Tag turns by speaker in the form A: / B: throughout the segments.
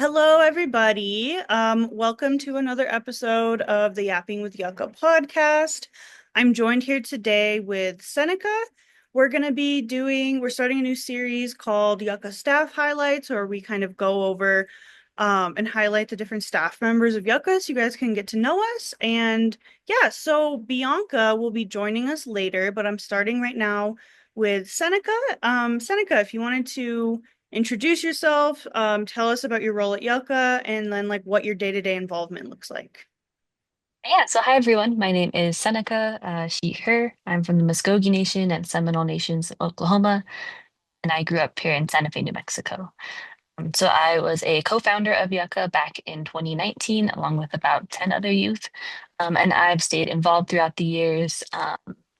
A: Hello, everybody. Welcome to another episode of the Yapping with Yucca podcast. I'm joined here today with Seneca. We're starting a new series called Yucca Staff Highlights, where we kind of go over and highlight the different staff members of Yucca so you guys can get to know us. And yeah, so Bianca will be joining us later, but I'm starting right now with Seneca. Seneca, if you wanted to introduce yourself, tell us about your role at Yucca, and then like what your day-to-day involvement looks like.
B: Yeah, so hi everyone. My name is Seneca, she, her. I'm from the Muskogee Nation and Seminole Nations of Oklahoma, and I grew up here in Santa Fe, New Mexico. So I was a co-founder of Yucca back in 2019, along with about 10 other youth. And I've stayed involved throughout the years.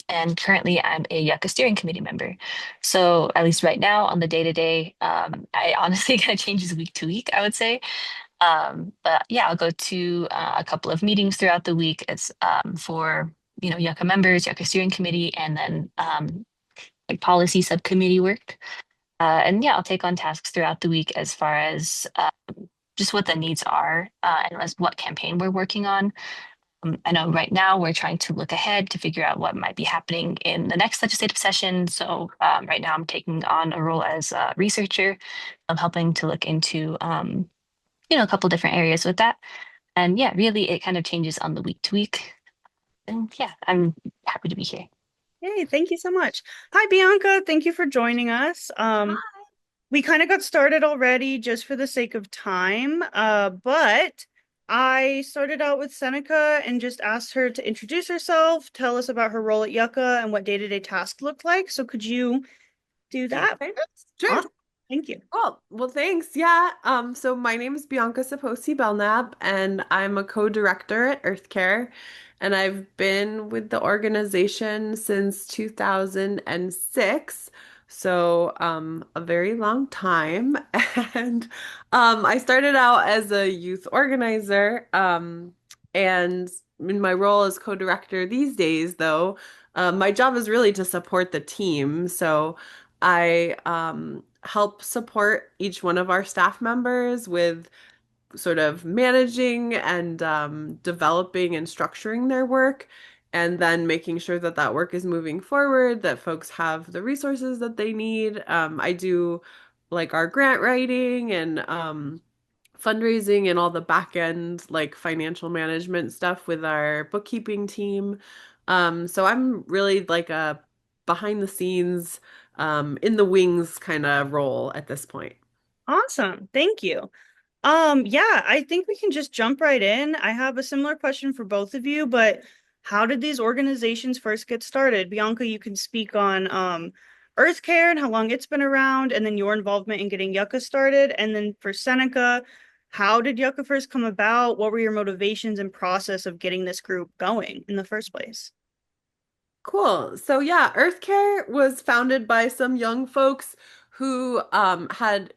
B: And currently I'm a Yucca steering committee member. So at least right now on the day-to-day, I honestly kind of changes week to week, I would say. But yeah, I'll go to a couple of meetings throughout the week. It's for Yucca members, Yucca steering committee, and then like policy subcommittee work. And yeah, I'll take on tasks throughout the week as far as just what the needs are and as what campaign we're working on. I know right now we're trying to look ahead to figure out what might be happening in the next legislative session. So right now I'm taking on a role as a researcher. I'm helping to look into a couple different areas with that. And yeah, really it kind of changes on the week to week. And yeah, I'm happy to be here.
A: Hey, thank you so much. Hi, Bianca. Thank you for joining us. We kind of got started already just for the sake of time, but I started out with Seneca and just asked her to introduce herself, tell us about her role at Yucca and what day-to-day tasks look like. So could you do that?
C: Okay, sure.
A: Awesome. Thank you.
C: Well, thanks. Yeah. So my name is Bianca Saposi Belknap, and I'm a co-director at EarthCare, and I've been with the organization since 2006. So, a very long time. And I started out as a youth organizer, and in my role as co-director these days, though, my job is really to support the team. So I help support each one of our staff members with sort of managing and developing and structuring their work, and then making sure that that work is moving forward, that folks have the resources that they need. I do like our grant writing and fundraising and all the back end like financial management stuff with our bookkeeping team. So I'm really like a behind the scenes, in the wings kind of role at this point.
A: Awesome. Thank you. Yeah, I think we can just jump right in. I have a similar question for both of you, but how did these organizations first get started? Bianca, you can speak on EarthCare and how long it's been around, and then your involvement in getting Yucca started. And then for Seneca, how did Yucca first come about? What were your motivations and process of getting this group going in the first place?
C: Cool. So yeah, EarthCare was founded by some young folks who had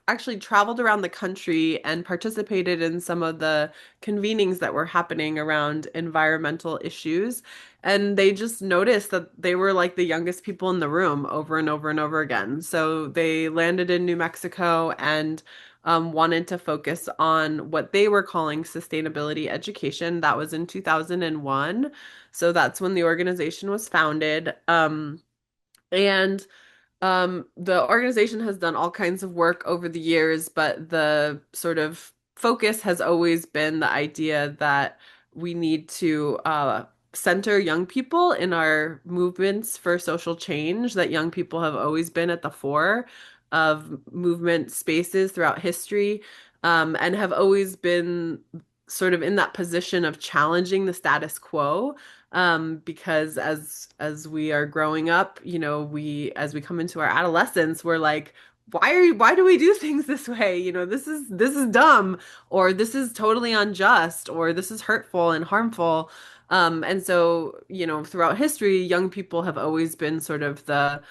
C: actually traveled around the country and participated in some of the convenings that were happening around environmental issues. And they just noticed that they were like the youngest people in the room over and over and over again. So they landed in New Mexico and wanted to focus on what they were calling sustainability education. That was in 2001. So that's when the organization was founded. And the organization has done all kinds of work over the years, but the sort of focus has always been the idea that we need to center young people in our movements for social change, that young people have always been at the fore of movement spaces throughout history, and have always been sort of in that position of challenging the status quo, because as we are growing up, we as we come into our adolescence, we're like, why do we do things this way? This is dumb, or this is totally unjust, or this is hurtful and harmful. And so, throughout history, young people have always been sort of the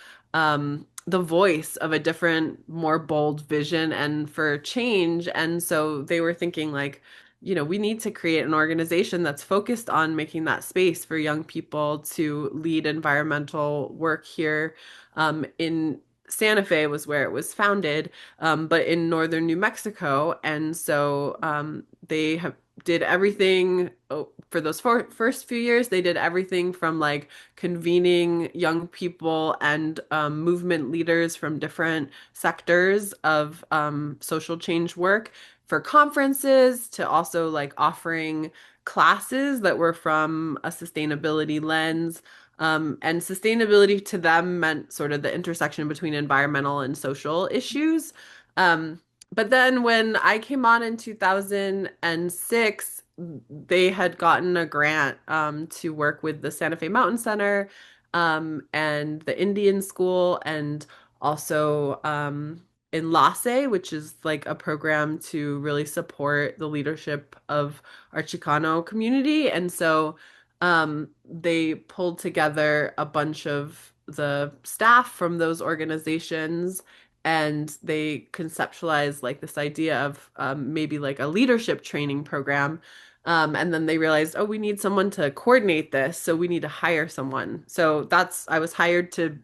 C: voice of a different, more bold vision and for change. And so they were thinking like, we need to create an organization that's focused on making that space for young people to lead environmental work here, in Santa Fe was where it was founded, but in northern New Mexico. And so they have did everything for those first few years. They did everything from like convening young people and movement leaders from different sectors of social change work for conferences to also like offering classes that were from a sustainability lens. And sustainability to them meant sort of the intersection between environmental and social issues. Um, but then when I came on in 2006, they had gotten a grant to work with the Santa Fe Mountain Center and the Indian School, and also Enlace, which is like a program to really support the leadership of our Chicano community. And so they pulled together a bunch of the staff from those organizations and they conceptualized like this idea of maybe like a leadership training program. And then they realized, oh, we need someone to coordinate this, so we need to hire someone. So I was hired to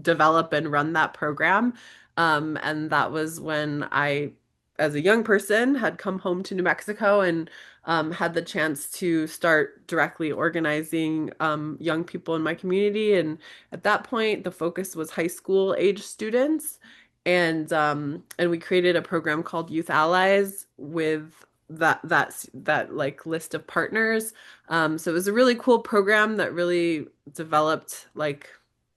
C: develop and run that program. And that was when I, as a young person, had come home to New Mexico and had the chance to start directly organizing young people in my community. And at that point, the focus was high school age students. And we created a program called Youth Allies with that like list of partners. So it was a really cool program that really developed like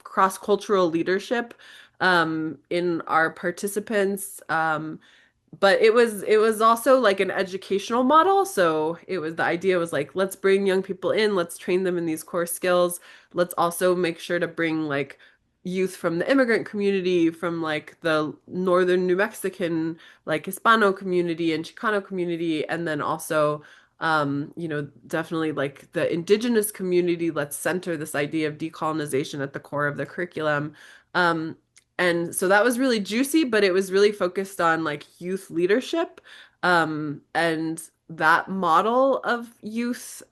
C: cross-cultural leadership in our participants. But it was also like an educational model. So it was the idea was like, let's bring young people in, let's train them in these core skills. Let's also make sure to bring like youth from the immigrant community, from like the northern New Mexican, like Hispano community and Chicano community, and then also definitely like the indigenous community. Let's center this idea of decolonization at the core of the curriculum. Um, and so that was really juicy, but it was really focused on like youth leadership. And that model of youth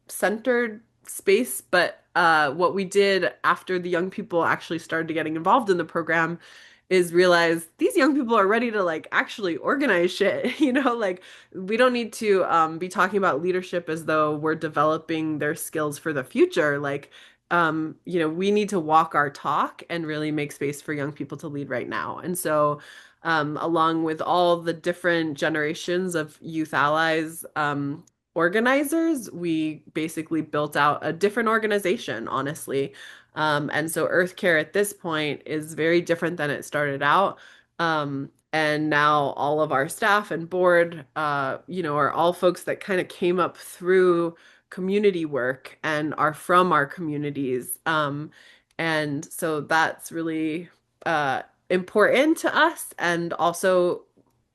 C: centered space. But what we did after the young people actually started getting involved in the program is realize these young people are ready to like actually organize shit. Like we don't need to be talking about leadership as though we're developing their skills for the future. Like we need to walk our talk and really make space for young people to lead right now. And so, along with all the different generations of youth allies, organizers, we basically built out a different organization, honestly. And so EarthCare at this point is very different than it started out. And now all of our staff and board, are all folks that kind of came up through community work and are from our communities. And so that's really important to us. And also,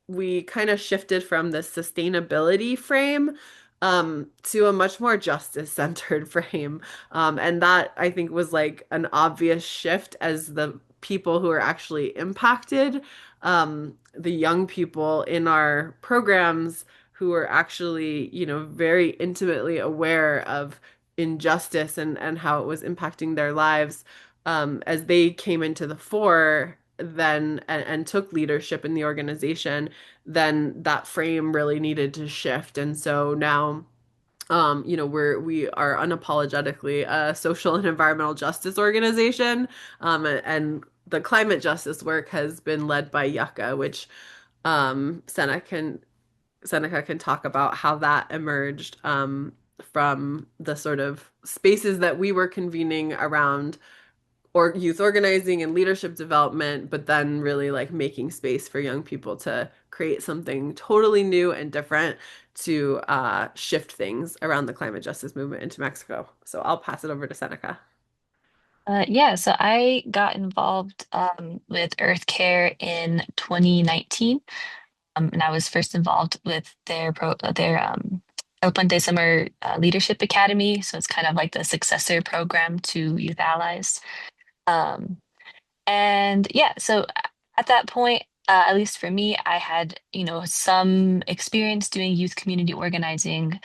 C: we kind of shifted from the sustainability frame to a much more justice-centered frame. And that I think was like an obvious shift as the people who are actually impacted, the young people in our programs who are actually, very intimately aware of injustice and how it was impacting their lives, as they came into the fore then and took leadership in the organization, then that frame really needed to shift. And so now, we are unapologetically a social and environmental justice organization, and the climate justice work has been led by YUCCA, which Seneca can talk about how that emerged from the sort of spaces that we were convening around or youth organizing and leadership development, but then really like making space for young people to create something totally new and different to shift things around the climate justice movement into Mexico. So I'll pass it over to Seneca.
B: Yeah, so I got involved with EarthCare in 2019, and I was first involved with their El Puente Summer Leadership Academy. So it's kind of like the successor program to Youth Allies. Um, and yeah, so at that point, at least for me, I had some experience doing youth community organizing,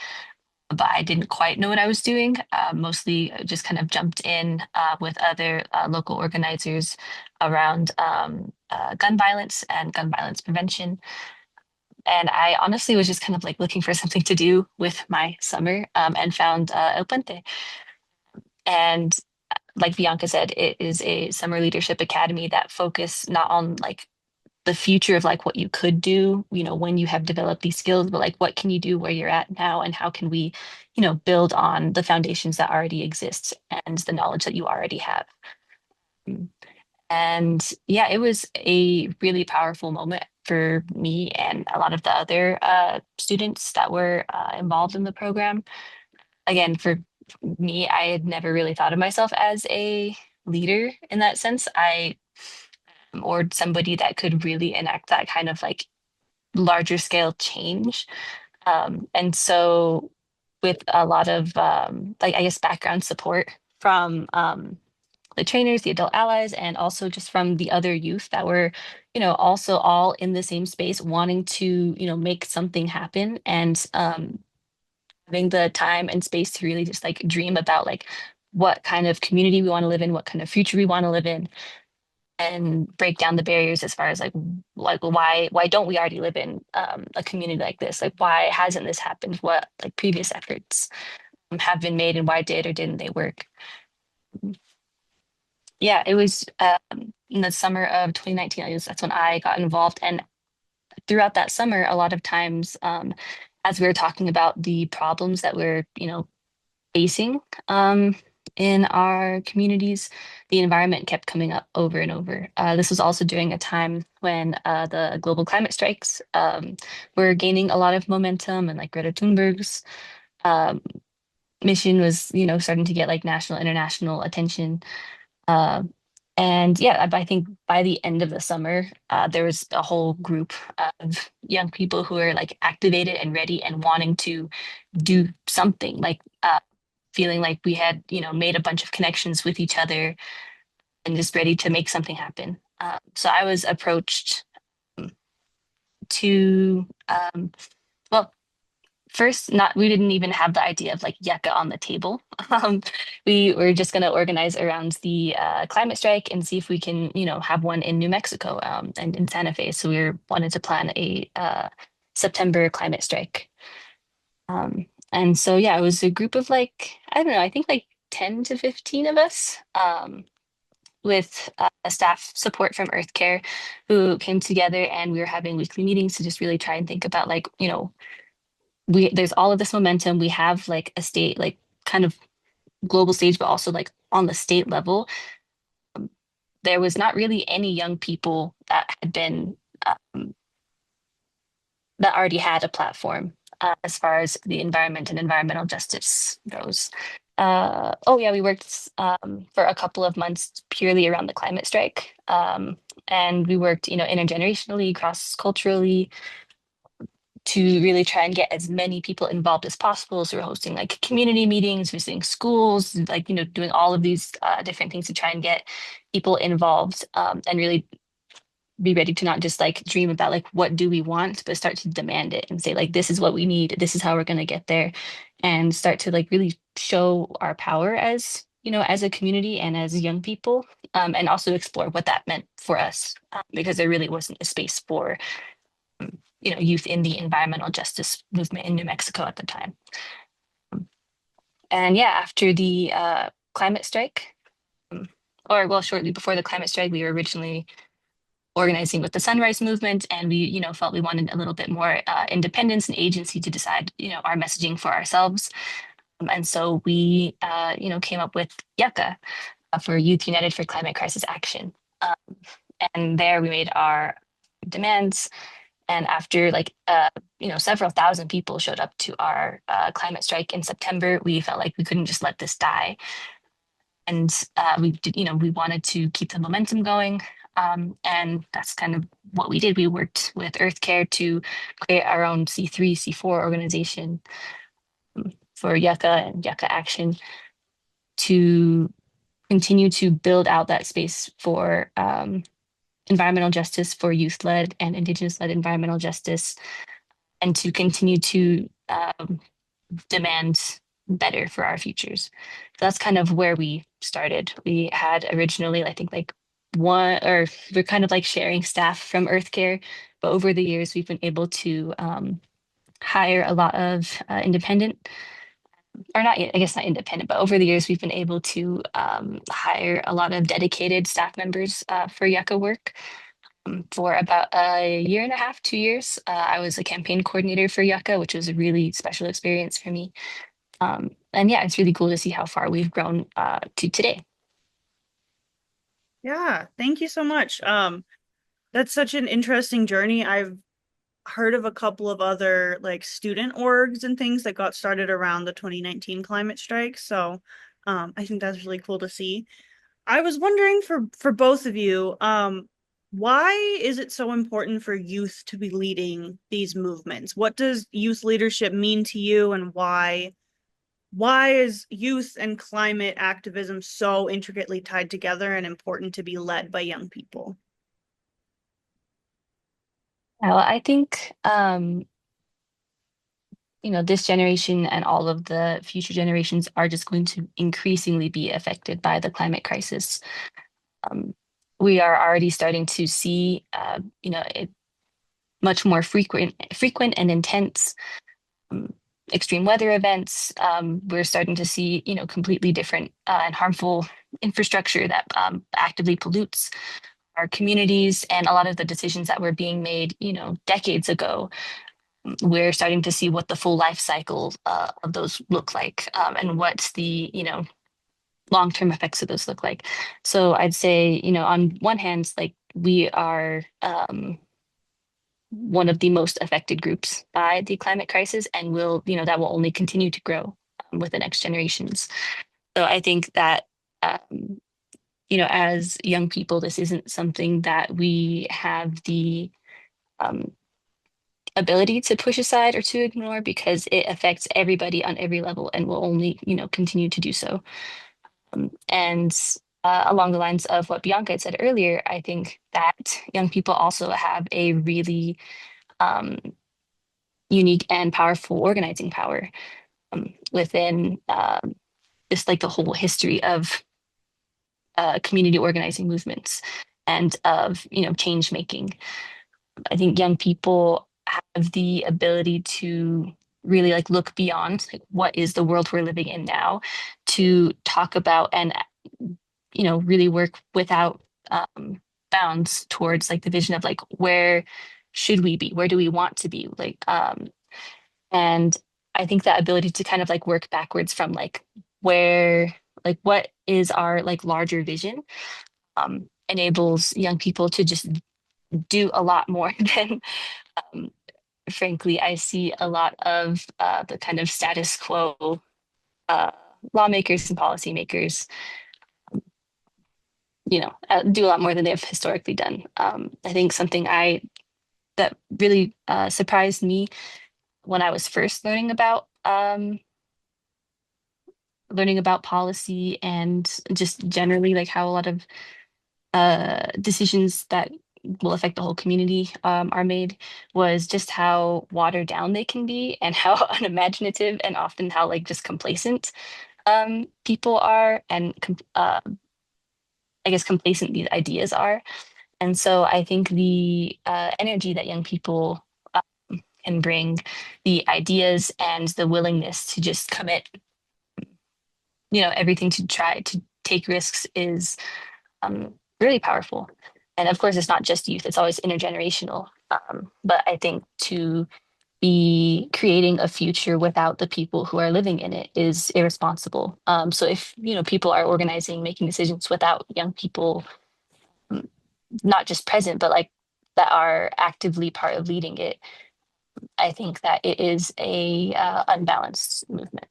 B: but I didn't quite know what I was doing. Mostly just kind of jumped in with other local organizers around gun violence and gun violence prevention. And I honestly was just kind of like looking for something to do with my summer and found El Puente. And like Bianca said, it is a summer leadership academy that focus not on like the future of like what you could do, when you have developed these skills, but like what can you do where you're at now and how can we, build on the foundations that already exist and the knowledge that you already have. And yeah, it was a really powerful moment for me and a lot of the other students that were involved in the program. Again, for me, I had never really thought of myself as a leader in that sense. Or somebody that could really enact that kind of like larger scale change. And so, with a lot of like I guess background support from the trainers, the adult allies, and also just from the other youth that were, also all in the same space, wanting to, make something happen and having the time and space to really just like dream about like what kind of community we want to live in, what kind of future we want to live in, and break down the barriers as far as like why don't we already live in a community like this? Like why hasn't this happened? What like previous efforts have been made and why did or didn't they work? Yeah, it was in the summer of 2019. That's when I got involved, and throughout that summer, a lot of times, as we were talking about the problems that we're facing in our communities, the environment kept coming up over and over. This was also during a time when the global climate strikes were gaining a lot of momentum, and like Greta Thunberg's um, mission was, starting to get like national, international attention. Uh, and yeah, I think by the end of the summer, there was a whole group of young people who were like activated and ready and wanting to do something, like feeling like we had, made a bunch of connections with each other and just ready to make something happen. So I was approached to, well, first, not we didn't even have the idea of like YUCCA on the table. Um, we were just going to organize around the climate strike and see if we can, have one in New Mexico and in Santa Fe. So we wanted to plan a September climate strike. And so yeah, it was a group of like I don't know, I think like 10 to 15 of us. With a staff support from EarthCare who came together and we were having weekly meetings to just really try and think about like, there's all of this momentum. We have like a state, like kind of global stage, but also like on the state level. There was not really any young people that had been that already had a platform as far as the environment and environmental justice goes. Oh yeah, we worked for a couple of months purely around the climate strike, and we worked, intergenerationally, cross culturally, to really try and get as many people involved as possible. So we're hosting like community meetings, visiting schools, like, doing all of these different things to try and get people involved and really be ready to not just like dream about like what do we want, but start to demand it and say like this is what we need, this is how we're going to get there, and start to like really show our power as as a community and as young people, and also explore what that meant for us, because there really wasn't a space for youth in the environmental justice movement in New Mexico at the time. And yeah, after the climate strike, or well, shortly before the climate strike, we were originally organizing with the Sunrise Movement, and we, felt we wanted a little bit more independence and agency to decide, our messaging for ourselves. And so we, came up with YUCCA for Youth United for Climate Crisis Action. And there we made our demands. And after like, several thousand people showed up to our climate strike in September, we felt like we couldn't just let this die. And we did, we wanted to keep the momentum going. And that's kind of what we did. We worked with EarthCare to create our own C3, C4 organization for YUCCA and YUCCA Action to continue to build out that space for environmental justice, for youth-led and Indigenous-led environmental justice, and to continue to demand better for our futures. So that's kind of where we started. We had originally, I think, like one, or we're kind of like sharing staff from EarthCare, but over the years, we've been able to hire a lot of independent, or not, I guess not independent, but over the years, we've been able to hire a lot of dedicated staff members for Yucca work. For about a year and a half, 2 years, I was a campaign coordinator for Yucca, which was a really special experience for me. And yeah, it's really cool to see how far we've grown to today.
A: Yeah, thank you so much. That's such an interesting journey. I've heard of a couple of other like student orgs and things that got started around the 2019 climate strike. So, I think that's really cool to see. I was wondering for both of you, why is it so important for youth to be leading these movements? What does youth leadership mean to you, and why is youth and climate activism so intricately tied together and important to be led by young people?
B: Well, I think this generation and all of the future generations are just going to increasingly be affected by the climate crisis. Um, we are already starting to see, it much more frequent and intense um, extreme weather events. We're starting to see, completely different and harmful infrastructure that actively pollutes our communities, and a lot of the decisions that were being made, decades ago. We're starting to see what the full life cycle of those look like, and what the, long-term effects of those look like. So I'd say, on one hand, like we are one of the most affected groups by the climate crisis, and that will only continue to grow with the next generations. So I think that, as young people, this isn't something that we have the um, ability to push aside or to ignore, because it affects everybody on every level and will only, continue to do so. And along the lines of what Bianca had said earlier, I think that young people also have a really um, unique and powerful organizing power within just like the whole history of community organizing movements and of change making. I think young people have the ability to really like look beyond like, what is the world we're living in now, to talk about and really work without bounds towards like the vision of like where should we be, where do we want to be, like and I think that ability to kind of like work backwards from like where, like what is our like larger vision, enables young people to just do a lot more than um, frankly I see a lot of the kind of status quo uh, lawmakers and policymakers do a lot more than they have historically done. I think something I that really surprised me when I was first learning about policy and just generally like how a lot of decisions that will affect the whole community are made, was just how watered down they can be and how unimaginative and often how like just complacent people are, and I guess complacent these ideas are. And so I think the energy that young people can bring, the ideas and the willingness to just commit, everything to try to take risks is really powerful. And of course, it's not just youth, it's always intergenerational. But I think to be creating a future without the people who are living in it is irresponsible. So if, people are organizing, making decisions without young people, um, not just present, but like that are actively part of leading it, I think that it is a unbalanced movement.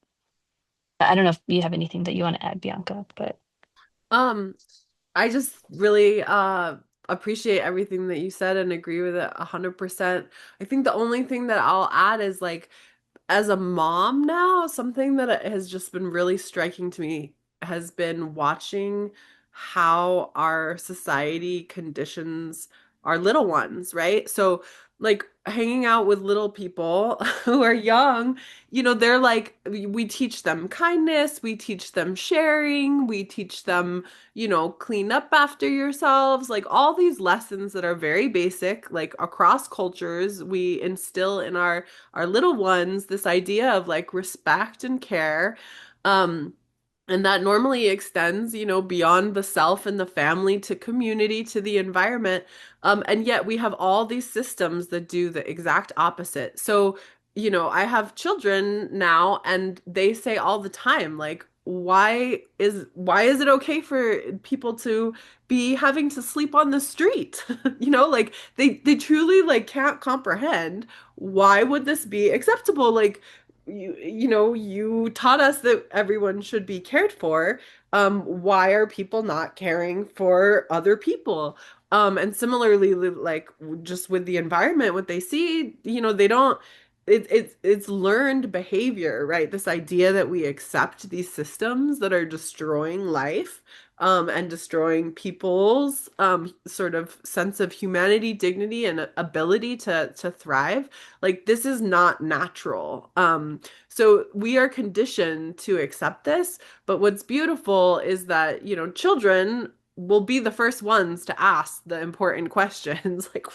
B: I don't know if you have anything that you want to add, Bianca, but
C: Um, I just really appreciate everything that you said and agree with it 100%. I think the only thing that I'll add is like, as a mom now, something that has just been really striking to me has been watching how our society conditions our little ones, right? So, like, hanging out with little people who are young, they're like, we teach them kindness, we teach them sharing, we teach them, clean up after yourselves, like all these lessons that are very basic, like across cultures, we instill in our little ones this idea of like respect and care. Um, and that normally extends, beyond the self and the family to community to the environment. And yet we have all these systems that do the exact opposite. So, I have children now and they say all the time, like, why is it okay for people to be having to sleep on the street? Like they truly like can't comprehend why would this be acceptable? Like you taught us that everyone should be cared for. Why are people not caring for other people? And similarly, like just with the environment, what they see, they don't. It's learned behavior, right? This idea that we accept these systems that are destroying life, and destroying people's sort of sense of humanity, dignity, and ability to thrive. Like this is not natural. So we are conditioned to accept this, but what's beautiful is that, children will be the first ones to ask the important questions like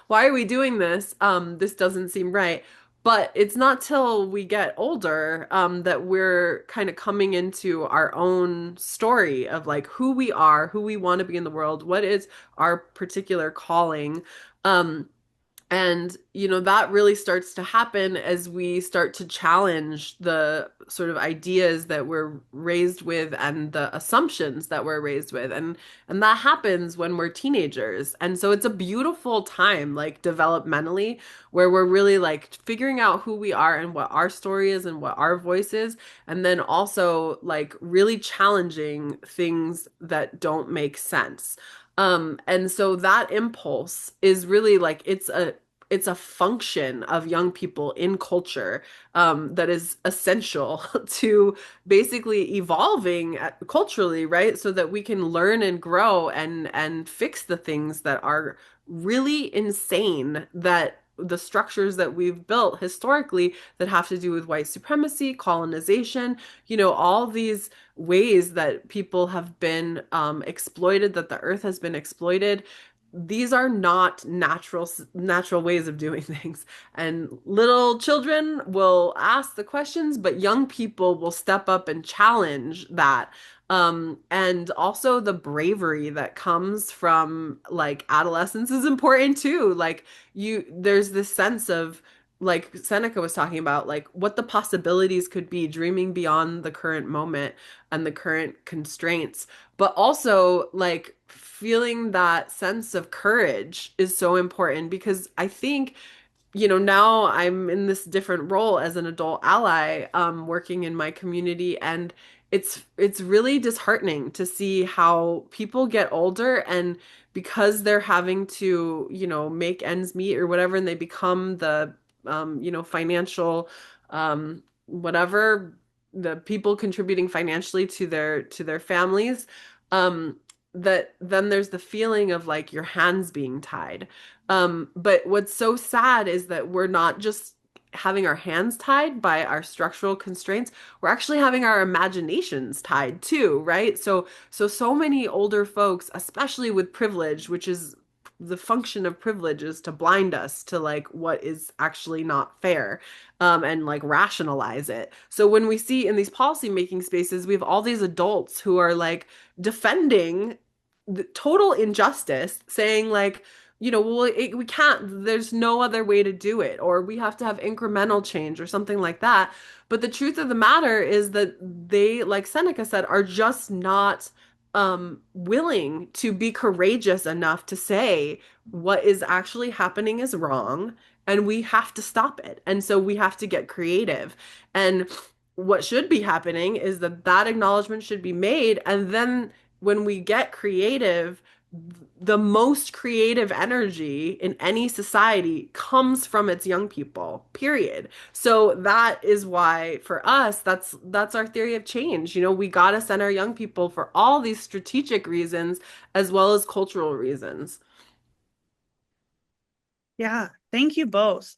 C: why are we doing this? This doesn't seem right. But it's not till we get older that we're kind of coming into our own story of like who we are, who we want to be in the world, what is our particular calling. Um, and, that really starts to happen as we start to challenge the sort of ideas that we're raised with and the assumptions that we're raised with. And that happens when we're teenagers. And so it's a beautiful time, like developmentally, where we're really like figuring out who we are and what our story is and what our voice is. And then also like really challenging things that don't make sense. And so that impulse is really like it's a function of young people in culture that is essential to basically evolving culturally, right? So that we can learn and grow and fix the things that are really insane that the structures that we've built historically that have to do with white supremacy, colonization, all these ways that people have been exploited, that the earth has been exploited. These are not natural ways of doing things. And little children will ask the questions, but young people will step up and challenge that. And also the bravery that comes from like adolescence is important too. Like there's this sense of like Seneca was talking about, like what the possibilities could be, dreaming beyond the current moment and the current constraints, but also like feeling that sense of courage is so important because I think now I'm in this different role as an adult ally, working in my community, and it's really disheartening to see how people get older and because they're having to, make ends meet or whatever, and they become the, financial, whatever, the people contributing financially to their families, um, that then there's the feeling of like your hands being tied. But what's so sad is that we're not just having our hands tied by our structural constraints, we're actually having our imaginations tied too, right? So many older folks, especially with privilege, which is the function of privilege is to blind us to like what is actually not fair, and like rationalize it. So when we see in these policy making spaces, we have all these adults who are like defending the total injustice, saying like, well, we can't, there's no other way to do it, or we have to have incremental change or something like that. But the truth of the matter is that they, like Seneca said, are just not willing to be courageous enough to say what is actually happening is wrong and we have to stop it. And so we have to get creative. And what should be happening is that that acknowledgement should be made. And then when we get creative, the most creative energy in any society comes from its young people, period. So that is why for us, that's our theory of change. We got to send our young people for all these strategic reasons as well as cultural reasons.
A: Yeah, thank you both.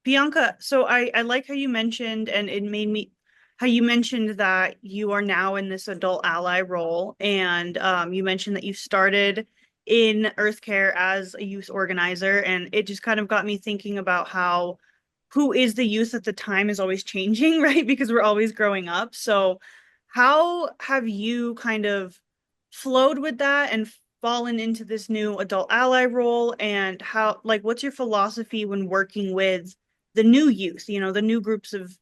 A: Bianca, so I like how you mentioned, and it made me how you mentioned that you are now in this adult ally role, and you mentioned that you started in EarthCare as a youth organizer, and it just kind of got me thinking about how who is the youth at the time is always changing, right? Because we're always growing up. So, how have you kind of flowed with that and fallen into this new adult ally role? And how, like, what's your philosophy when working with the new youth, the new groups of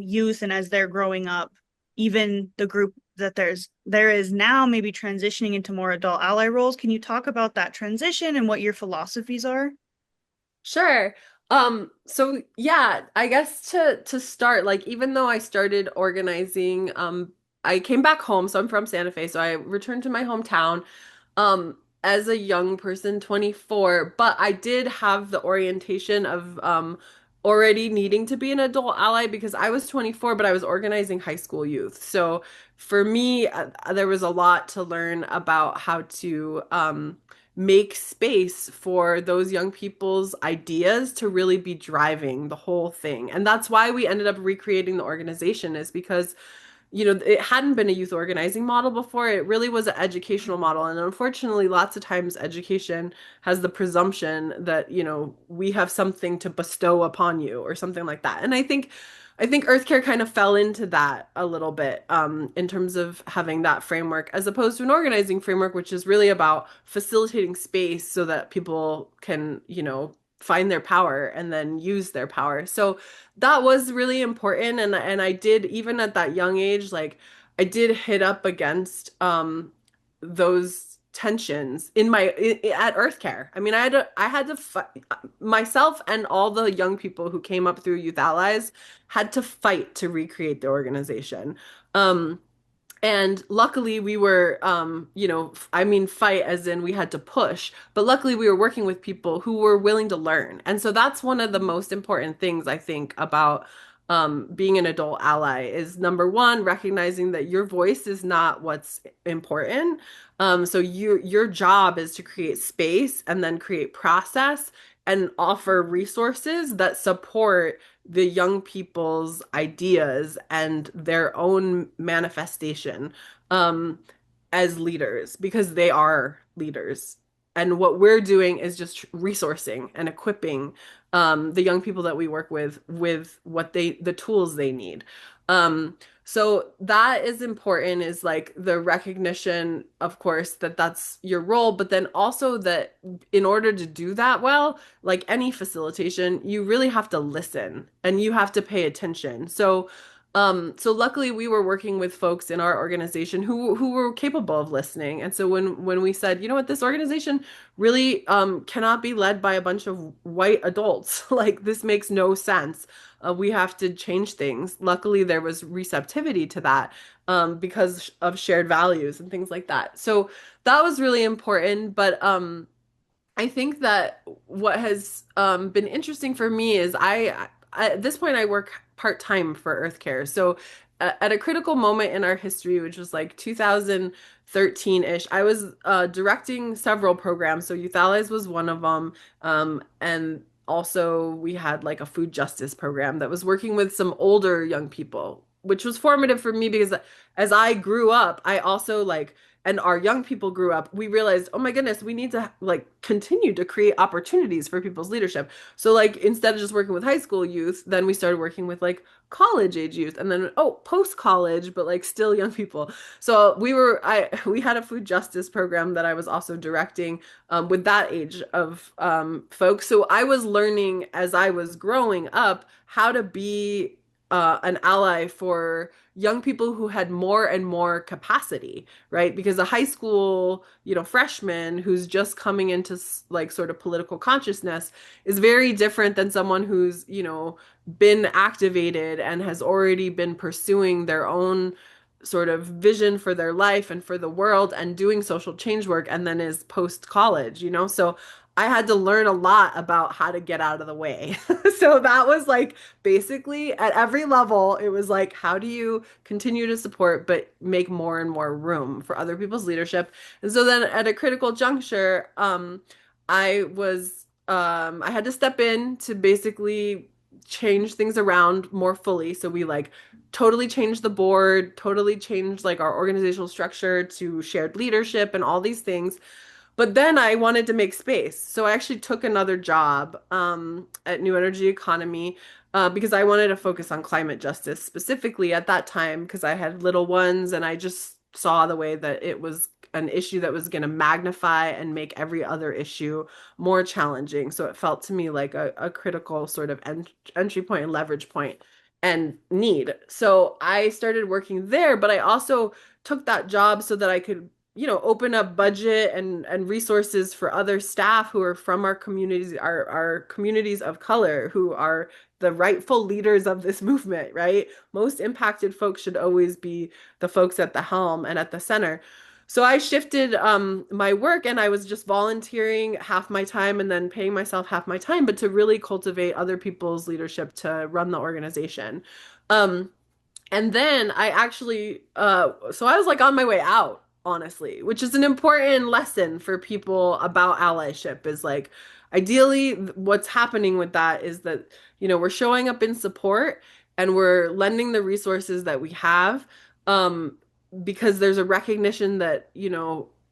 A: youth, and as they're growing up, even the group that there is now maybe transitioning into more adult ally roles. Can you talk about that transition and what your philosophies are?
C: Sure. So yeah, I guess to start, like even though I started organizing, I came back home, so I'm from Santa Fe, so I returned to my hometown as a young person, 24, but I did have the orientation of already needing to be an adult ally because I was 24, but I was organizing high school youth. So for me, there was a lot to learn about how to make space for those young people's ideas to really be driving the whole thing. And that's why we ended up recreating the organization, is because it hadn't been a youth organizing model before. It really was an educational model. And unfortunately, lots of times education has the presumption that, we have something to bestow upon you or something like that. And I think EarthCare kind of fell into that a little bit in terms of having that framework as opposed to an organizing framework, which is really about facilitating space so that people can, find their power and then use their power. So that was really important, and I did, even at that young age, like I did hit up against those tensions at EarthCare. I mean, I had to fight myself, and all the young people who came up through Youth Allies had to fight to recreate the organization. Um and luckily we were, I mean, fight as in we had to push, but luckily we were working with people who were willing to learn. And so that's one of the most important things I think about being an adult ally is number one, recognizing that your voice is not what's important. So your job is to create space and then create process and offer resources that support the young people's ideas and their own manifestation um, as leaders because they are leaders. And what we're doing is just resourcing and equipping the young people that we work with the tools they need. So that is important, is like the recognition, of course, that that's your role, but then also that in order to do that well, like any facilitation, you really have to listen and you have to pay attention. So luckily we were working with folks in our organization who were capable of listening. And so when we said, you know what, this organization really cannot be led by a bunch of white adults, like this makes no sense. We have to change things. Luckily, there was receptivity to that because of shared values and things like that. So that was really important. But I think that what has been interesting for me is at this point I work part-time for EarthCare. So at a critical moment in our history, which was like 2013-ish, I was directing several programs. So Youth Allies was one of them. And also we had like a food justice program that was working with some older young people, which was formative for me because as I grew up, I also like and our young people grew up, we realized, oh my goodness, we need to like continue to create opportunities for people's leadership. So like instead of just working with high school youth, then we started working with like college age youth and then post college, but like still young people. So we had a food justice program that I was also directing with that age of folks. So I was learning as I was growing up how to be an ally for young people who had more and more capacity, right? Because a high school, freshman who's just coming into like sort of political consciousness is very different than someone who's, been activated and has already been pursuing their own sort of vision for their life and for the world and doing social change work and then is post college, So I had to learn a lot about how to get out of the way. So that was like basically at every level, it was like, how do you continue to support but make more and more room for other people's leadership? And so then at a critical juncture, I had to step in to basically change things around more fully. So we like totally changed the board, totally changed like our organizational structure to shared leadership and all these things. But then I wanted to make space. So I actually took another job at New Energy Economy because I wanted to focus on climate justice specifically at that time because I had little ones and I just saw the way that it was an issue that was going to magnify and make every other issue more challenging. So it felt to me like a critical sort of entry point and leverage point and need. So I started working there, but I also took that job so that I could open up budget and resources for other staff who are from our communities, our communities of color, who are the rightful leaders of this movement, right? Most impacted folks should always be the folks at the helm and at the center. So I shifted my work and I was just volunteering half my time and then paying myself half my time, but to really cultivate other people's leadership to run the organization. Um, and then I actually, so I was like on my way out, honestly, which is an important lesson for people about allyship is like, ideally, what's happening with that is that, we're showing up in support and we're lending the resources that we have, um, because there's a recognition that,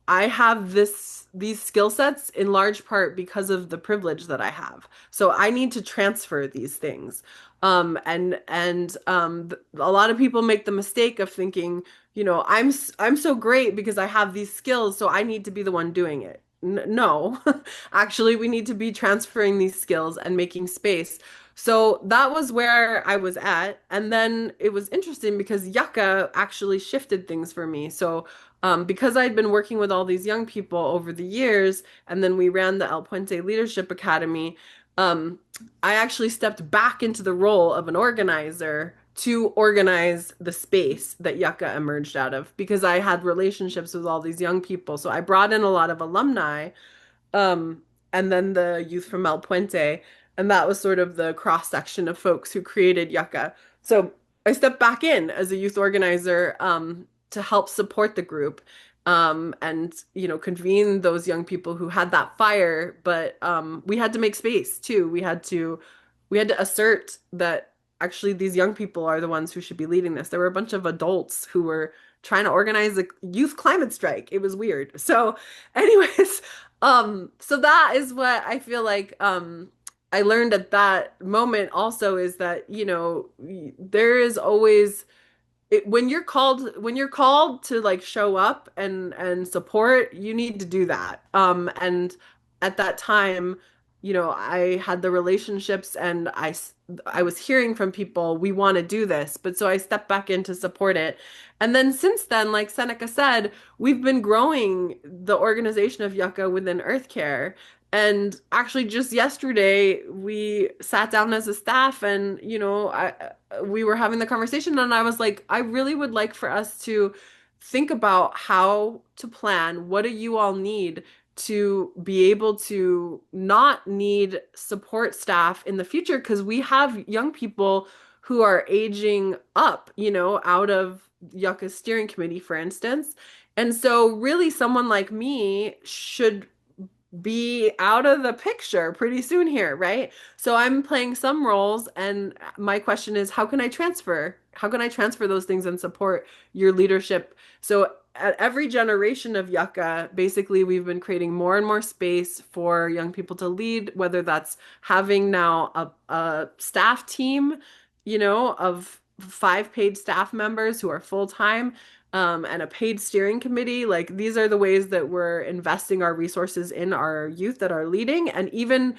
C: I have these skill sets in large part because of the privilege that I have. So I need to transfer these things. A lot of people make the mistake of thinking, I'm so great because I have these skills, so I need to be the one doing it. N No, actually, we need to be transferring these skills and making space. So that was where I was at. And then it was interesting because Yucca actually shifted things for me. So because I'd been working with all these young people over the years, and then we ran the El Puente Leadership Academy, um, I actually stepped back into the role of an organizer to organize the space that Yucca emerged out of because I had relationships with all these young people. So I brought in a lot of alumni, um, and then the youth from El Puente, and that was sort of the cross section of folks who created Yucca. So I stepped back in as a youth organizer, to help support the group, and convene those young people who had that fire. But we had to make space too. We had to assert that actually these young people are the ones who should be leading this. There were a bunch of adults who were trying to organize a youth climate strike. It was weird. So, anyways, so that is what I feel like I learned at that moment also is that, there is always when you're called to like show up and support, you need to do that. And at that time, I had the relationships and I was hearing from people, we want to do this. But so I stepped back in to support it. And then since then, like Seneca said, we've been growing the organization of Yucca within EarthCare. And actually, just yesterday, we sat down as a staff, and we were having the conversation, and I was like, I really would like for us to think about how to plan. What do you all need to be able to not need support staff in the future? Because we have young people who are aging up, out of Yucca's steering committee, for instance. And so, really, someone like me should be out of the picture pretty soon here, right? So I'm playing some roles, and my question is, how can I transfer? How can I transfer those things and support your leadership? So at every generation of Yucca, basically, we've been creating more and more space for young people to lead, whether that's having now a staff team, of 5 paid staff members who are full-time, and a paid steering committee. Like these are the ways that we're investing our resources in our youth that are leading. And even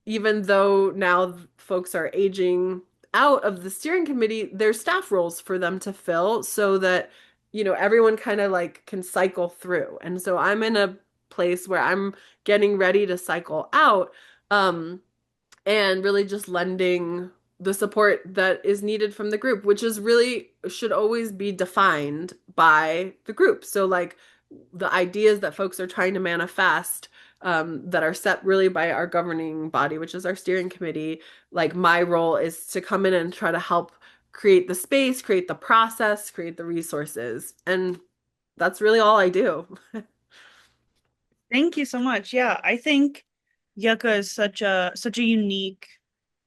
C: though now folks are aging out of the steering committee, there's staff roles for them to fill so that, everyone kind of like can cycle through. And so I'm in a place where I'm getting ready to cycle out. And really just lending the support that is needed from the group, which is really should always be defined by the group. So, like the ideas that folks are trying to manifest, that are set really by our governing body, which is our steering committee. Like, my role is to come in and try to help create the space, create the process, create the resources. And that's really all I do.
A: Thank you so much. Yeah, I think YUCCA is such a unique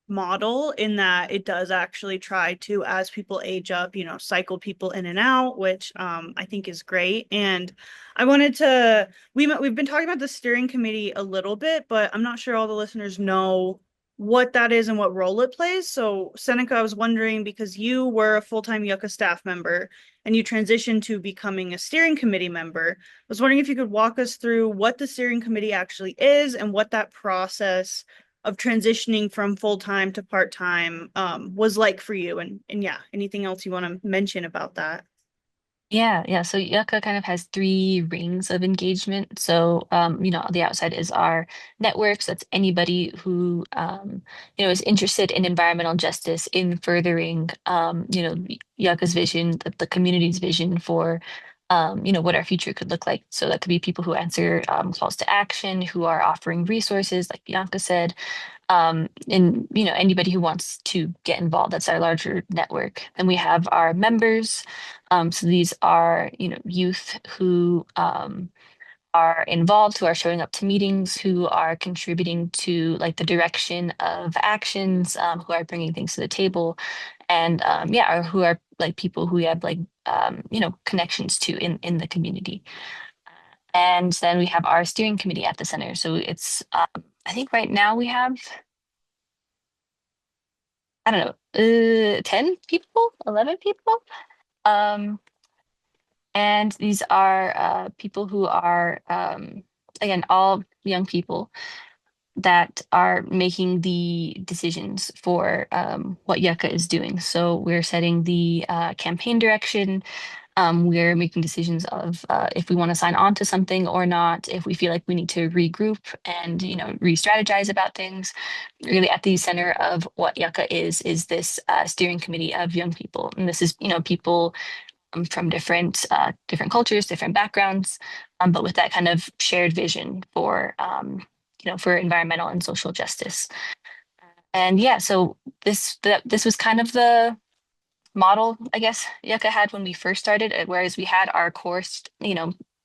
A: model in that it does actually try to, as people age up, cycle people in and out, which I think is great. And I wanted to we've been talking about the steering committee a little bit, but I'm not sure all the listeners know what that is and what role it plays. So Seneca, I was wondering because you were a full-time Yucca staff member and you transitioned to becoming a steering committee member. I was wondering if you could walk us through what the steering committee actually is and what that process of transitioning from full-time to part-time was like for you, and yeah, anything else you want to mention about that?
B: Yeah. So Yucca kind of has three rings of engagement. So, the outside is our networks. That's anybody who, is interested in environmental justice, in furthering, Yucca's vision, the community's vision for, what our future could look like. So that could be people who answer calls to action, who are offering resources, like Bianca said, and anybody who wants to get involved. That's our larger network. And we have our members. So these are youth who are involved, who are showing up to meetings, who are contributing to like the direction of actions, who are bringing things to the table, and or who are like people who we have like connections to in the community. And then we have our steering committee at the center. So it's I think right now we have, I don't know, 10 people, 11 people. Um, and these are people who are, again, all young people that are making the decisions for what Yucca is doing. So we're setting the campaign direction. We're making decisions of if we want to sign on to something or not, if we feel like we need to regroup and re-strategize about things. Really, at the center of what Yucca is this steering committee of young people, and this is people from different cultures, different backgrounds, but with that kind of shared vision for for environmental and social justice. And yeah, so this was kind of the model, I guess, Yucca had when we first started, whereas we had our core,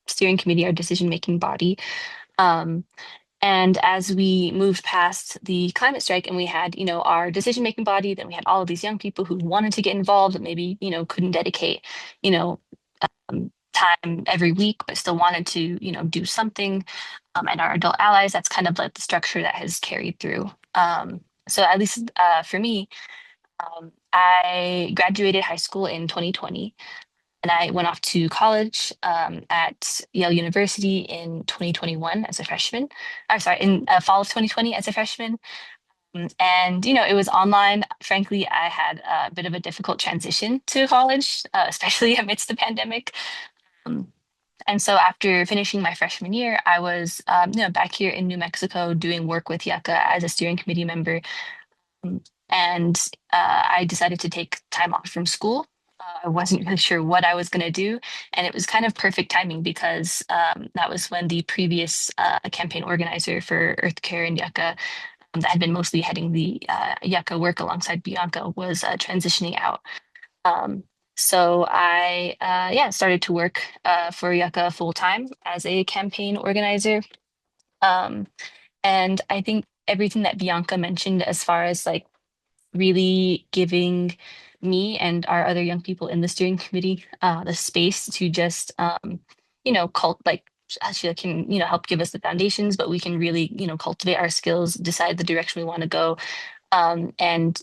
B: steering committee, our decision-making body. Um, and as we moved past the climate strike and we had, our decision-making body, then we had all of these young people who wanted to get involved, but maybe, couldn't dedicate, you know, time every week, but still wanted to, do something. And our adult allies, that's kind of like the structure that has carried through. So at least for me, I graduated high school in 2020, and I went off to college at Yale University in 2021 as a freshman. I'm sorry, in fall of 2020 as a freshman. And, it was online. Frankly, I had a bit of a difficult transition to college, especially amidst the pandemic. Um, and so after finishing my freshman year, I was, back here in New Mexico doing work with Yucca as a steering committee member. And I decided to take time off from school. I wasn't really sure what I was going to do. And it was kind of perfect timing because that was when the previous campaign organizer for EarthCare and Yucca, that had been mostly heading the Yucca work alongside Bianca, was transitioning out. Um, so I, started to work for Yucca full time as a campaign organizer. Um, and I think everything that Bianca mentioned as far as like really giving me and our other young people in the steering committee the space to just cult like she can help give us the foundations, but we can really cultivate our skills, decide the direction we want to go, and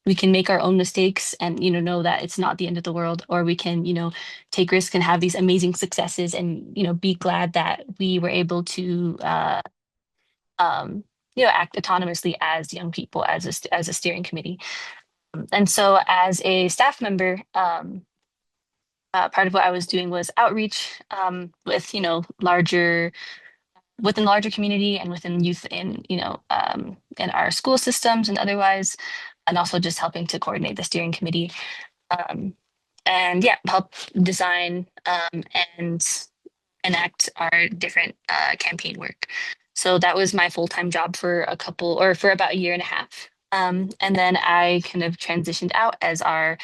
B: we can make our own mistakes and know that it's not the end of the world, or we can take risks and have these amazing successes and be glad that we were able to um, act autonomously as young people, as a steering committee. And so, as a staff member, part of what I was doing was outreach with larger within the larger community and within youth in in our school systems and otherwise, and also just helping to coordinate the steering committee, um, and yeah, help design and enact our different campaign work. So that was my full-time job for for about a year and a half. And then I kind of transitioned out as our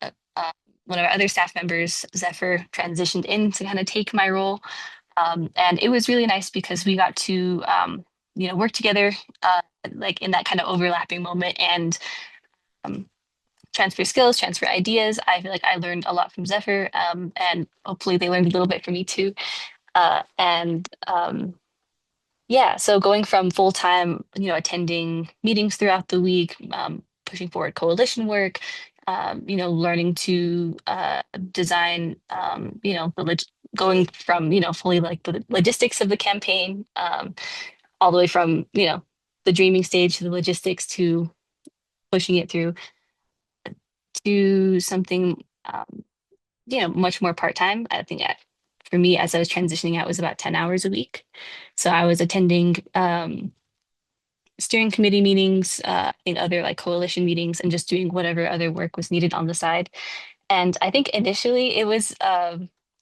B: uh, uh, one of our other staff members, Zephyr, transitioned in to kind of take my role. And it was really nice because we got to, work together, like in that kind of overlapping moment and um, transfer skills, transfer ideas. I feel like I learned a lot from Zephyr, and hopefully they learned a little bit from me too. And Yeah, so going from full time, attending meetings throughout the week, pushing forward coalition work, learning to design, going from, fully like the logistics of the campaign, all the way from, the dreaming stage to the logistics to pushing it through to something, much more part-time. I think for me, as I was transitioning out, was about 10 hours a week. So I was attending steering committee meetings, I think other like coalition meetings, and just doing whatever other work was needed on the side. And I think initially it was, I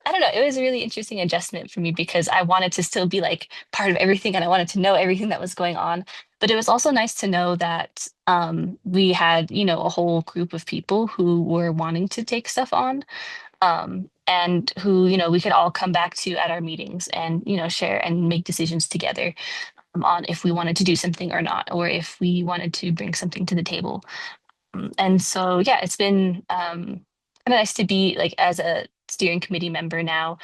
B: don't know, it was a really interesting adjustment for me because I wanted to still be like part of everything and I wanted to know everything that was going on. But it was also nice to know that we had, a whole group of people who were wanting to take stuff on, and who, we could all come back to at our meetings and, share and make decisions together on if we wanted to do something or not, or if we wanted to bring something to the table. And so, yeah, it's been kind of nice to be like as a steering committee member now.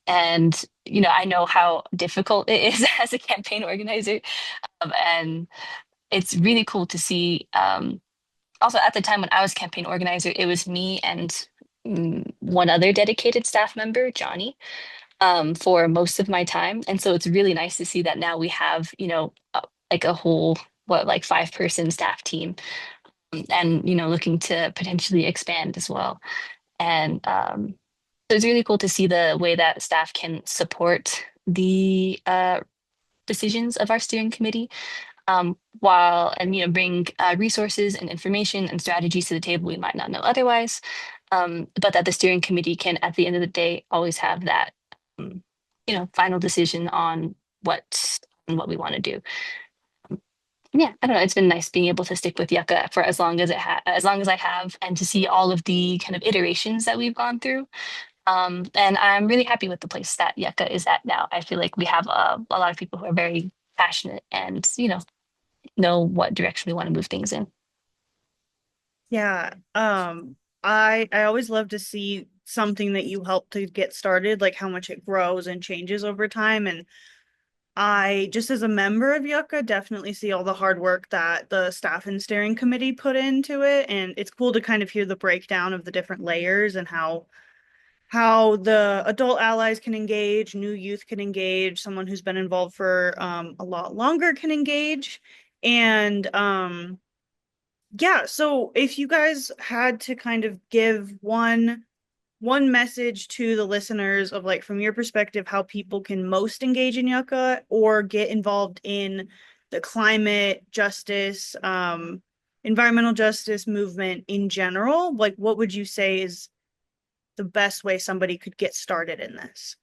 B: And, I know how difficult it is as a campaign organizer. And it's really cool to see. Also, at the time when I was campaign organizer, it was me and one other dedicated staff member, Johnny, for most of my time. And so it's really nice to see that now we have, like a whole, what, like 5-person staff team, and, looking to potentially expand as well. And so it's really cool to see the way that staff can support the decisions of our steering committee, while and bring resources and information and strategies to the table we might not know otherwise, but that the steering committee can at the end of the day always have that final decision on what we want to do. Yeah, I don't know, it's been nice being able to stick with yucca for as long as as long as I have, and to see all of the kind of iterations that we've gone through. And I'm really happy with the place that yucca is at now. I feel like we have a lot of people who are very passionate and know what direction we want to move things in.
A: Yeah. I always love to see something that you help to get started, like how much it grows and changes over time. And I, just as a member of Yucca, definitely see all the hard work that the staff and steering committee put into it. And it's cool to kind of hear the breakdown of the different layers and how the adult allies can engage, new youth can engage, someone who's been involved for a lot longer can engage. And yeah, so if you guys had to kind of give one message to the listeners of, like, from your perspective, how people can most engage in yucca or get involved in the climate justice, environmental justice movement in general, like, what would you say is the best way somebody could get started in this?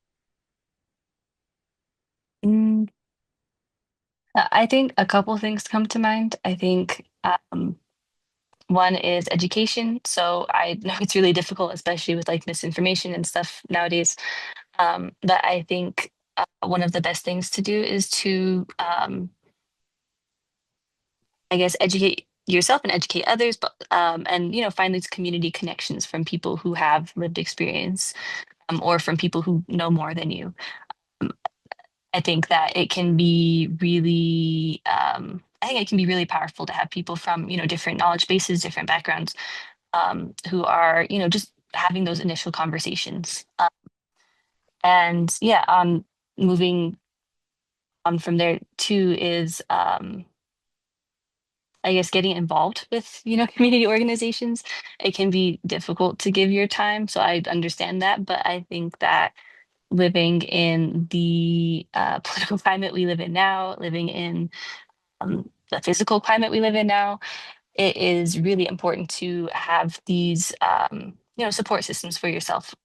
B: Mm, I think a couple things come to mind. I think one is education. So I know it's really difficult, especially with like misinformation and stuff nowadays. But I think one of the best things to do is to, I guess, educate yourself and educate others, but and find these community connections from people who have lived experience, or from people who know more than you. Um, I think that it can be really, I think it can be really powerful to have people from different knowledge bases, different backgrounds, who are just having those initial conversations. And yeah, moving on from there too is, I guess, getting involved with community organizations. It can be difficult to give your time, so I understand that, but I think that living in the political climate we live in now, living in the physical climate we live in now, it is really important to have these support systems for yourself,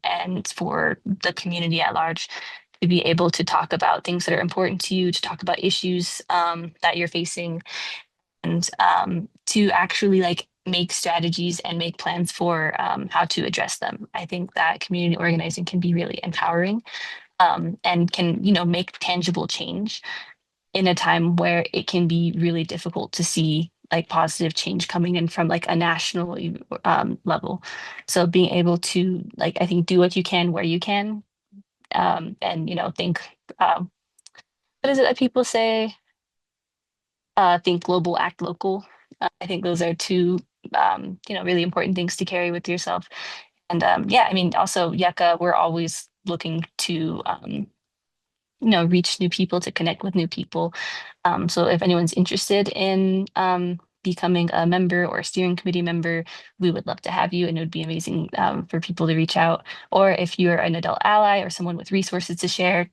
B: and for the community at large, to be able to talk about things that are important to you, to talk about issues that you're facing, and to actually like make strategies and make plans for how to address them. I think that community organizing can be really empowering, and can, make tangible change in a time where it can be really difficult to see like positive change coming in from like a national level. So being able to, like, I think, do what you can where you can, and think, what is it that people say? Think global, act local. I think those are two, really important things to carry with yourself. And yeah, I mean, also YUCCA, we're always looking to, reach new people, to connect with new people. So if anyone's interested in becoming a member or a steering committee member, we would love to have you, and it would be amazing for people to reach out. Or if you're an adult ally or someone with resources to share,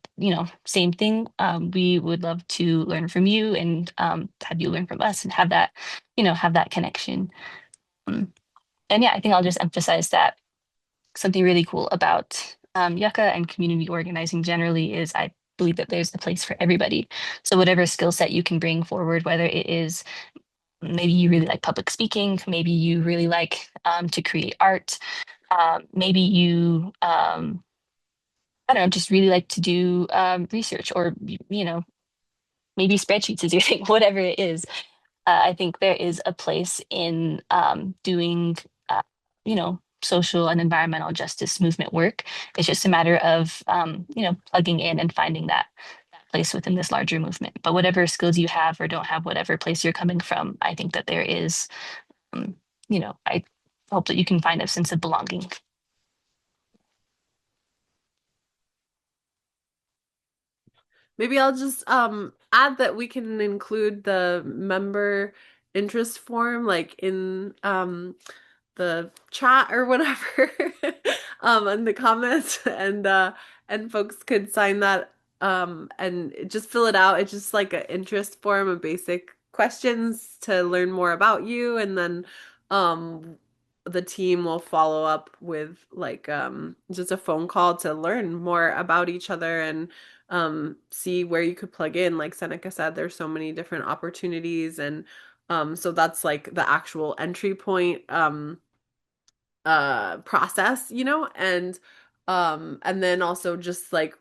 B: same thing. We would love to learn from you, and have you learn from us, and have that connection. Um, and yeah, I think I'll just emphasize that something really cool about YUCCA and community organizing generally is, I believe that there's a place for everybody. So whatever skill set you can bring forward, whether it is maybe you really like public speaking, maybe you really like to create art, maybe you, I don't know, just really like to do research, or, maybe spreadsheets is your thing, whatever it is. I think there is a place in doing, social and environmental justice movement work. It's just a matter of, plugging in and finding that place within this larger movement. But whatever skills you have or don't have, whatever place you're coming from, I think that there is, um, I hope that you can find a sense of belonging.
C: Maybe I'll just add that we can include the member interest form like in the chat or whatever in the comments, and folks could sign that and just fill it out. It's just like an interest form of basic questions to learn more about you, and then um the team will follow up with like just a phone call to learn more about each other and see where you could plug in. Like Seneca said, there's so many different opportunities, and so that's like the actual entry point process, and then also just like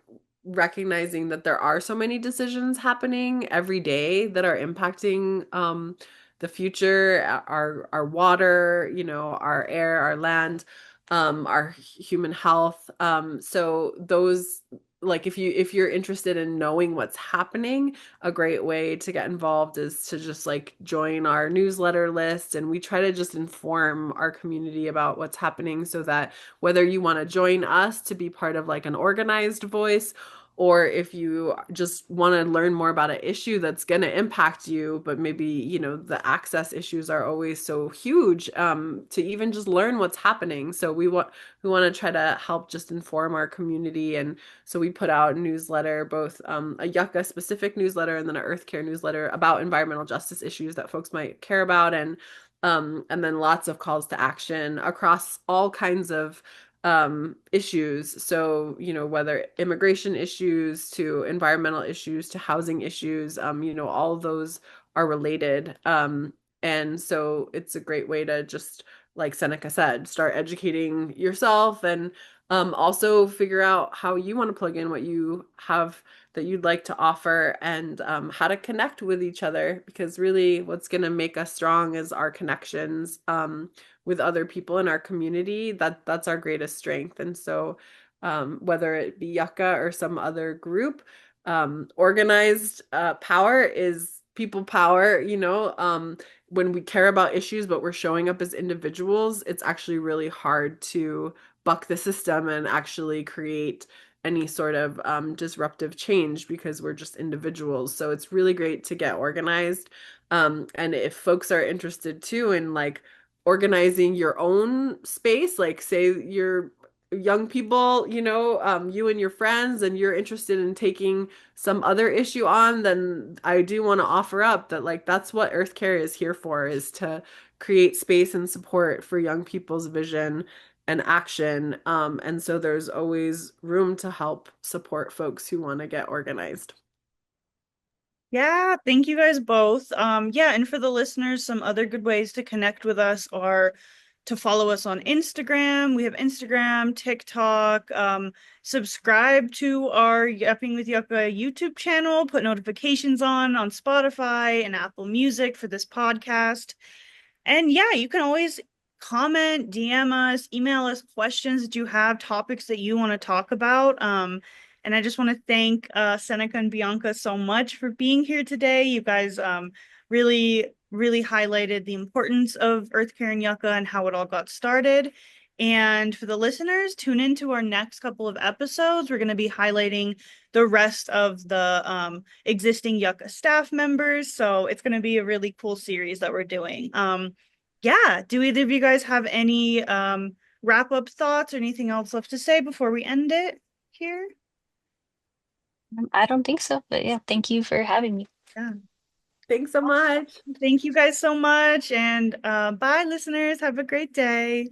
C: recognizing that there are so many decisions happening every day that are impacting the future, our water, our air, our land, our human health. So those, like, if you're interested in knowing what's happening, a great way to get involved is to just like join our newsletter list, and we try to just inform our community about what's happening, so that whether you want to join us to be part of like an organized voice, or if you just want to learn more about an issue that's going to impact you, but maybe, the access issues are always so huge, to even just learn what's happening. So we want to try to help just inform our community. And so we put out a newsletter, both a YUCCA specific newsletter and then an EarthCare newsletter about environmental justice issues that folks might care about, and then lots of calls to action across all kinds of issues. So, whether immigration issues to environmental issues to housing issues, all of those are related. And so it's a great way to just, like Seneca said, start educating yourself, and also figure out how you want to plug in what you have that you'd like to offer, and how to connect with each other, because really what's going to make us strong is our connections with other people in our community. That's our greatest strength. And so whether it be YUCCA or some other group, organized power is people power, when we care about issues but we're showing up as individuals, it's actually really hard to buck the system and actually create any sort of disruptive change, because we're just individuals. So it's really great to get organized. And if folks are interested too in like organizing your own space, like say you're young people, you and your friends, and you're interested in taking some other issue on, then I do want to offer up that like that's what EarthCare is here for, is to create space and support for young people's vision and action. And so there's always room to help support folks who want to get organized.
A: Yeah, thank you guys both. Yeah, and for the listeners, some other good ways to connect with us are to follow us on Instagram. We have Instagram, TikTok. Subscribe to our Yapping with Yucca YouTube channel. Put notifications on Spotify and Apple Music for this podcast. And yeah, you can always comment, DM us, email us questions that you have, topics that you want to talk about. And I just want to thank Seneca and Bianca so much for being here today. You guys really highlighted the importance of EarthCare and Yucca and how it all got started. And for the listeners, tune into our next couple of episodes. We're going to be highlighting the rest of the existing Yucca staff members. So it's going to be a really cool series that we're doing. Yeah, do either of you guys have any wrap up thoughts or anything else left to say before we end it here?
B: I don't think so, but yeah, thank you for having me.
A: Yeah.
C: Thanks so much.
A: Thank you guys so much. And bye, listeners. Have a great day.